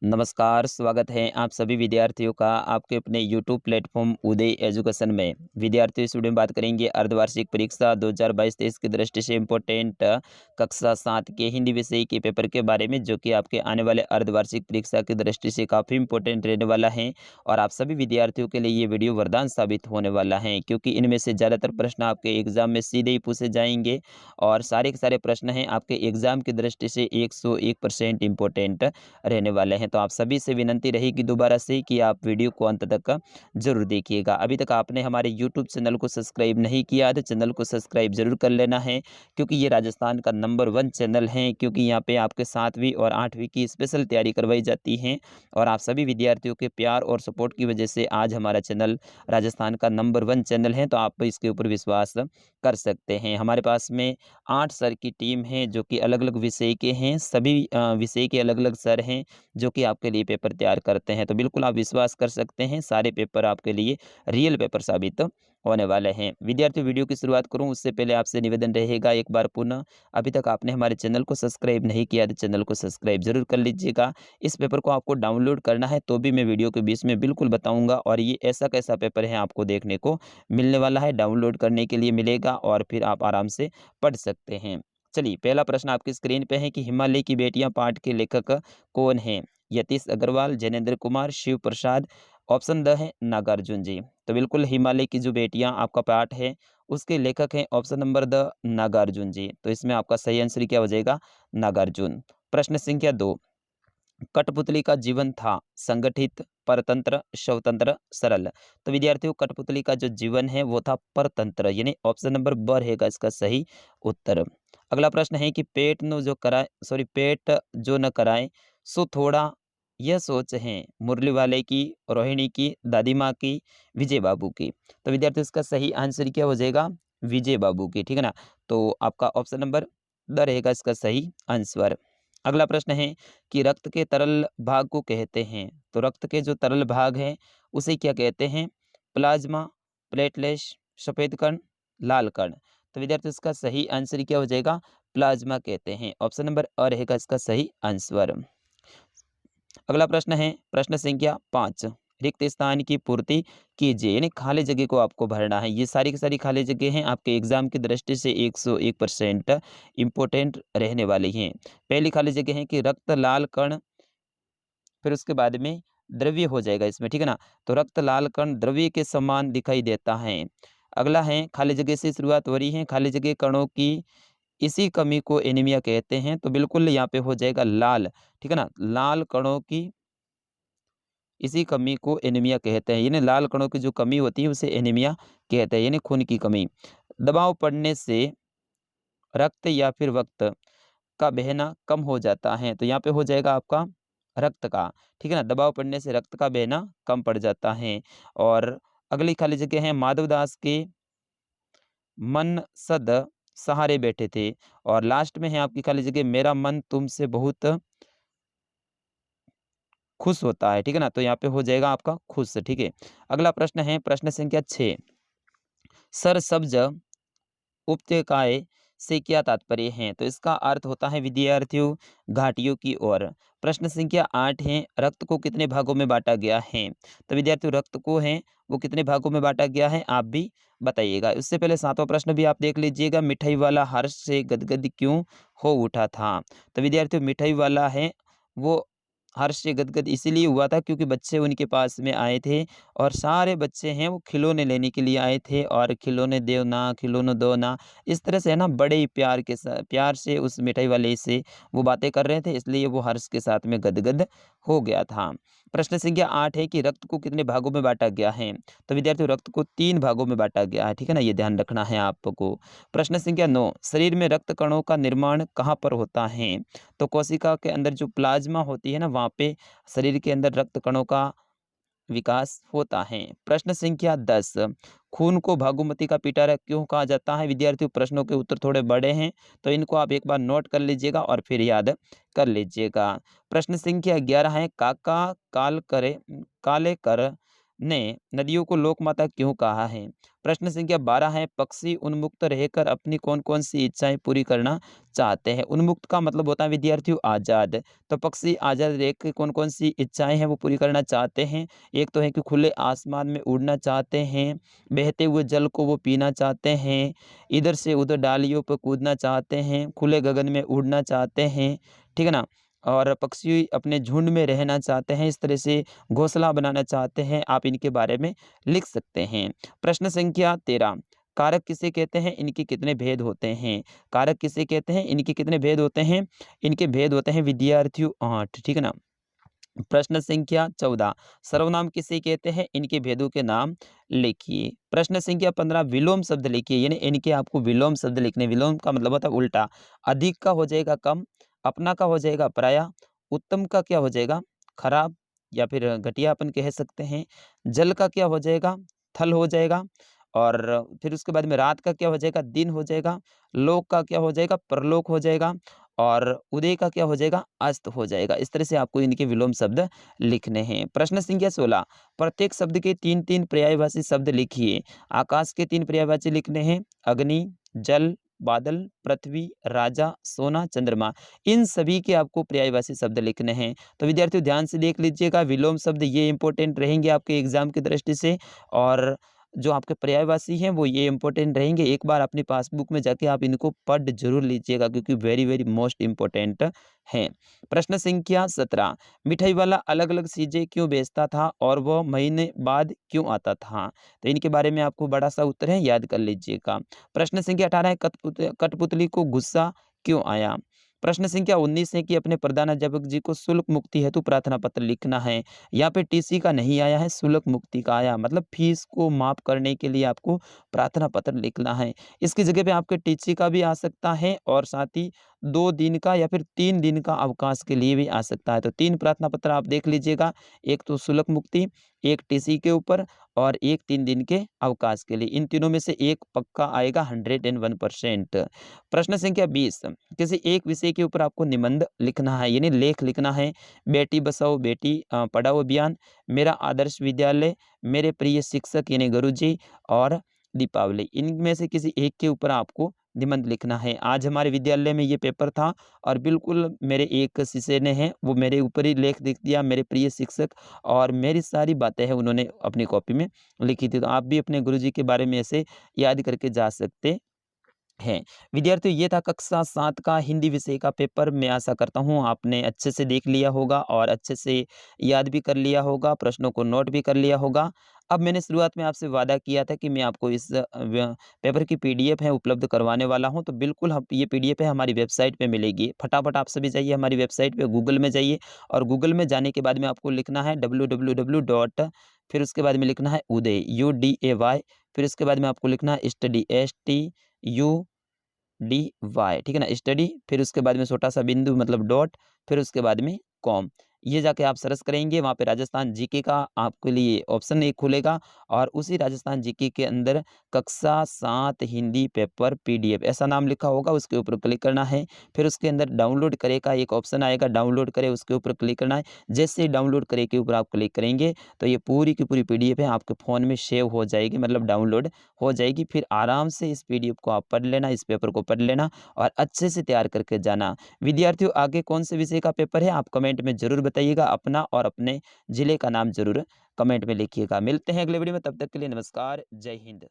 नमस्कार, स्वागत है आप सभी विद्यार्थियों का आपके अपने यूट्यूब प्लेटफॉर्म उदय एजुकेशन में। विद्यार्थियों, इस वीडियो में बात करेंगे अर्धवार्षिक परीक्षा 2022-23 की दृष्टि से इम्पोर्टेंट कक्षा 7 के हिंदी विषय के पेपर के बारे में, जो कि आपके आने वाले अर्धवार्षिक परीक्षा की दृष्टि से काफ़ी इंपॉर्टेंट रहने वाला है। और आप सभी विद्यार्थियों के लिए ये वीडियो वरदान साबित होने वाला है, क्योंकि इनमें से ज़्यादातर प्रश्न आपके एग्जाम में सीधे ही पूछे जाएंगे और सारे के सारे प्रश्न हैं आपके एग्जाम की दृष्टि से 101% इम्पोर्टेंट रहने वाले हैं। तो आप सभी से विनंती रहेगी दोबारा से कि आप वीडियो को अंत तक जरूर देखिएगा। अभी तक आपने हमारे यूट्यूब चैनल को सब्सक्राइब नहीं किया तो चैनल को सब्सक्राइब जरूर कर लेना है, क्योंकि ये राजस्थान का नंबर 1 चैनल है, क्योंकि यहाँ पे आपके 7वीं और 8वीं की स्पेशल तैयारी करवाई जाती है। और आप सभी विद्यार्थियों के प्यार और सपोर्ट की वजह से आज हमारा चैनल राजस्थान का नंबर 1 चैनल है, तो आप इसके ऊपर विश्वास कर सकते हैं। हमारे पास में 8 सर की टीम है, जो कि अलग अलग विषय के हैं। सभी विषय के अलग अलग सर हैं जो कि आपके लिए पेपर तैयार करते हैं। तो बिल्कुल आप विश्वास कर सकते हैं, सारे पेपर आपके लिए रियल पेपर साबित होने वाले हैं। विद्यार्थी, वीडियो की शुरुआत करूं उससे पहले आपसे निवेदन रहेगा, एक बार पुनः अभी तक आपने हमारे चैनल को सब्सक्राइब नहीं किया तो चैनल को सब्सक्राइब जरूर कर लीजिएगा। इस पेपर को आपको डाउनलोड करना है तो भी मैं वीडियो के बीच में बिल्कुल बताऊंगा, और ये ऐसा कैसा पेपर है आपको देखने को मिलने वाला है, डाउनलोड करने के लिए मिलेगा और फिर आप आराम से पढ़ सकते हैं। चलिए, पहला प्रश्न आपकी स्क्रीन पे है कि हिमालय की बेटियां पाठ के लेखक कौन हैं? यतीश अग्रवाल, जैनेन्द्र कुमार, शिव प्रसाद। ऑप्शन द है नागार्जुन जी। तो बिल्कुल हिमालय की जो बेटियां आपका पाठ है उसके लेखक हैं ऑप्शन नंबर द नागार्जुन जी। तो इसमें आपका सही आंसर क्या हो जाएगा? नागार्जुन। प्रश्न संख्या 2, कठपुतली का जीवन था संगठित, परतंत्र, शवतंत्र, सरल। तो विद्यार्थियों, कठपुतली का जो जीवन है वो था परतंत्र, यानी ऑप्शन नंबर ब रहेगा इसका सही उत्तर। अगला प्रश्न है कि पेट जो न कराए सो थोड़ा, यह सोच है मुरली वाले की, रोहिणी की, दादी माँ की, विजय बाबू की। तो विद्यार्थियों, इसका सही आंसर क्या हो जाएगा? विजय बाबू की, ठीक है ना। तो आपका ऑप्शन नंबर द रहेगा इसका सही आंसर। अगला प्रश्न है कि रक्त के तरल भाग को कहते हैं। तो रक्त के जो तरल भाग हैं उसे क्या कहते हैं? प्लाज्मा, प्लेटलेट्स, सफेद कण, लाल कण। तो विद्यार्थी, इसका सही आंसर क्या हो जाएगा? प्लाज्मा कहते हैं। ऑप्शन नंबर अ रहेगा इसका सही आंसर। अगला प्रश्न है प्रश्न संख्या 5, रिक्त स्थान की पूर्ति कीजिए, यानी खाली जगह को आपको भरना है। ये सारी की सारी खाली जगह हैं आपके एग्जाम की दृष्टि से 101% इम्पोर्टेंट रहने वाली हैं। पहली खाली जगह है कि रक्त लाल कण, फिर उसके बाद में द्रव्य हो जाएगा इसमें, ठीक है ना। तो रक्त लाल कण द्रव्य के समान दिखाई देता है। अगला है खाली जगह से शुरुआत हो रही है, खाली जगह कणों की इसी कमी को एनीमिया कहते हैं। तो बिल्कुल यहाँ पे हो जाएगा लाल, ठीक है ना। लाल कणों की इसी कमी को एनीमिया कहते हैं, यानी लाल कणों की जो कमी होती है उसे एनीमिया कहते हैं, यानी खून की कमी। दबाव पड़ने से रक्त या फिर वक्त का बहना कम हो जाता है। तो यहाँ पे हो जाएगा आपका रक्त का, ठीक है ना। दबाव पड़ने से रक्त का बहना कम पड़ जाता है। और अगली खाली जगह है माधवदास के मन सद सहारे बैठे थे। और लास्ट में है आपकी खाली जगह मेरा मन तुमसे बहुत खुश होता है, ठीक है ना। तो यहाँ पे हो जाएगा आपका खुश, ठीक है। अगला प्रश्न है प्रश्न संख्या 6, सरसब्ज उपत्यकाएं से क्या तात्पर्य है? तो इसका अर्थ होता है विद्यार्थियों घाटियों की ओर। प्रश्न संख्या 8 है, रक्त को कितने भागों में बांटा गया है? तो विद्यार्थियों, रक्त को है वो कितने भागों में बांटा गया है आप भी बताइएगा। उससे पहले 7वां प्रश्न भी आप देख लीजिएगा, मिठाई वाला हर्ष से गदगद क्यों हो उठा था? तो विद्यार्थियों, मिठाई वाला है वो हर्ष से गदगद इसीलिए हुआ था क्योंकि बच्चे उनके पास में आए थे और सारे बच्चे हैं वो खिलौने लेने के लिए आए थे, और खिलौने देव ना, खिलौने दो ना, इस तरह से है ना, बड़े ही प्यार से उस मिठाई वाले से वो बातें कर रहे थे, इसलिए वो हर्ष के साथ में गदगद हो गया था। प्रश्न संख्या 8 है कि रक्त को कितने भागों में बांटा गया है? तो विद्यार्थियों, रक्त को 3 भागों में बांटा गया है, ठीक है ना, ये ध्यान रखना है आपको। प्रश्न संख्या 9, शरीर में रक्त कणों का निर्माण कहाँ पर होता है? तो कोशिका के अंदर जो प्लाज्मा होती है ना, वहाँ पे शरीर के अंदर रक्त कणों का विकास होता है। प्रश्न संख्या 10, खून को भागुमती का पिटारा क्यों कहा जाता है? विद्यार्थियों, प्रश्नों के उत्तर थोड़े बड़े हैं तो इनको आप एक बार नोट कर लीजिएगा और फिर याद कर लीजिएगा। प्रश्न संख्या 11 है, काका काल करे काले कर ने नदियों को लोकमाता क्यों कहा है? प्रश्न संख्या 12 है, पक्षी उन्मुक्त रहकर अपनी कौन-कौन सी इच्छाएँ पूरी करना चाहते हैं? उन्मुक्त का मतलब होता है विद्यार्थियों आज़ाद। तो पक्षी आज़ाद रह के कौन-कौन सी इच्छाएँ हैं वो पूरी करना चाहते हैं? एक तो है कि खुले आसमान में उड़ना चाहते हैं, बहते हुए जल को वो पीना चाहते हैं, इधर से उधर डालियों पर कूदना चाहते हैं, खुले गगन में उड़ना चाहते हैं, ठीक है ना? और पक्षी अपने झुंड में रहना चाहते हैं, इस तरह से घोंसला बनाना चाहते हैं, आप इनके बारे में लिख सकते हैं। प्रश्न संख्या 13, कारक किसे कहते हैं? इनके कितने भेद होते हैं? कारक किसे कहते हैं? इनके कितने भेद होते हैं? इनके भेद होते हैं विद्यार्थियों 8, ठीक है ना? प्रश्न संख्या 14, सर्वनाम किसे कहते हैं? इनके भेदों के नाम लिखिए। प्रश्न संख्या 15, विलोम शब्द लिखिए, यानी इनके आपको विलोम शब्द लिखने। विलोम का मतलब होता है उल्टा। अधिक का हो जाएगा कम, अपना का हो जाएगा पराया, उत्तम का क्या हो जाएगा? खराब या फिर घटिया अपन कह सकते हैं। जल का क्या हो जाएगा? थल हो जाएगा। और फिर उसके बाद में रात का क्या हो जाएगा? दिन हो जाएगा। लोक का क्या हो जाएगा? परलोक हो जाएगा। और उदय का क्या हो जाएगा? अस्त हो जाएगा। इस तरह से आपको इनके विलोम शब्द लिखने हैं। प्रश्न संख्या 16, प्रत्येक शब्द के 3-3 पर्यायवाची शब्द लिखिए। आकाश के 3 पर्यायवाची लिखने हैं, अग्नि, जल, बादल, पृथ्वी, राजा, सोना, चंद्रमा। इन सभी के आपको पर्यायवाची शब्द लिखने हैं। तो विद्यार्थियों ध्यान से देख लीजिएगा, विलोम शब्द ये इंपॉर्टेंट रहेंगे आपके एग्जाम की दृष्टि से, और जो आपके पर्यायवाची हैं वो ये इंपॉर्टेंट रहेंगे। एक बार अपनी पासबुक में जाके आप इनको पढ़ जरूर लीजिएगा, क्योंकि वेरी वेरी मोस्ट इंपॉर्टेंट हैं। प्रश्न संख्या 17, मिठाई वाला अलग अलग चीजें क्यों बेचता था और वह महीने बाद क्यों आता था? तो इनके बारे में आपको बड़ा सा उत्तर है, याद कर लीजिएगा। प्रश्न संख्या 18 है, कठपुतली को गुस्सा क्यों आया? प्रश्न संख्या 19 है कि अपने प्रधानाध्यापक जी को शुल्क मुक्ति हेतु प्रार्थना पत्र लिखना है। यहाँ पे टीसी का नहीं आया है, शुल्क मुक्ति का आया, मतलब फीस को माफ करने के लिए आपको प्रार्थना पत्र लिखना है। इसकी जगह पे आपके टीसी का भी आ सकता है, और साथ ही 2 दिन का या फिर 3 दिन का अवकाश के लिए भी आ सकता है। तो 3 प्रार्थना पत्र आप देख लीजिएगा, एक तो शुल्क मुक्ति, एक टीसी के ऊपर, और एक 3 दिन के अवकाश के लिए। इन तीनों में से एक पक्का आएगा 101%। प्रश्न संख्या 20, किसी एक विषय के ऊपर आपको निबंध लिखना है, यानी लेख लिखना है। बेटी बचाओ बेटी पढ़ाओ अभियान, मेरा आदर्श विद्यालय, मेरे प्रिय शिक्षक यानी गुरुजी, और दीपावली। इनमें से किसी एक के ऊपर आपको निबंध लिखना है। आज हमारे विद्यालय में ये पेपर था, और बिल्कुल मेरे एक शिष्य ने है वो मेरे ऊपर ही लेख लिख दिया, मेरे प्रिय शिक्षक, और मेरी सारी बातें हैं उन्होंने अपनी कॉपी में लिखी थी। तो आप भी अपने गुरुजी के बारे में ऐसे याद करके जा सकते हैं। विद्यार्थियों, ये था कक्षा 7 का हिंदी विषय का पेपर। मैं आशा करता हूँ आपने अच्छे से देख लिया होगा और अच्छे से याद भी कर लिया होगा, प्रश्नों को नोट भी कर लिया होगा। अब मैंने शुरुआत में आपसे वादा किया था कि मैं आपको इस पेपर की पीडीएफ है उपलब्ध करवाने वाला हूँ, तो बिल्कुल हम ये पीडीएफ है हमारी वेबसाइट पे मिलेगी। फटाफट आप सभी जाइए हमारी वेबसाइट पे, गूगल में जाइए, और गूगल में जाने के बाद में आपको लिखना है www डॉट, फिर उसके बाद में लिखना है उदय, UDAY, फिर उसके बाद में आपको लिखना है स्टडी, STU डी वाई, ठीक है ना, स्टडी, फिर उसके बाद में छोटा सा बिंदु मतलब डॉट, फिर उसके बाद में कॉम। ये जाके आप सर्च करेंगे, वहाँ पे राजस्थान जीके का आपके लिए ऑप्शन एक खुलेगा, और उसी राजस्थान जीके के अंदर कक्षा 7 हिंदी पेपर पीडीएफ ऐसा नाम लिखा होगा, उसके ऊपर क्लिक करना है। फिर उसके अंदर डाउनलोड करे का एक ऑप्शन आएगा, डाउनलोड करे, उसके ऊपर क्लिक करना है। जैसे ही डाउनलोड करे के ऊपर आप क्लिक करेंगे तो ये पूरी की पूरी पीडीएफ है आपके फ़ोन में सेव हो जाएगी, मतलब डाउनलोड हो जाएगी। फिर आराम से इस पीडीएफ को आप पढ़ लेना, इस पेपर को पढ़ लेना, और अच्छे से तैयार करके जाना। विद्यार्थियों, आगे कौन से विषय का पेपर है आप कमेंट में ज़रूर बताइएगा, अपना और अपने ज़िले का नाम ज़रूर कमेंट में लिखिएगा। मिलते हैं अगले वीडियो में, तब तक के लिए नमस्कार, जय हिंद।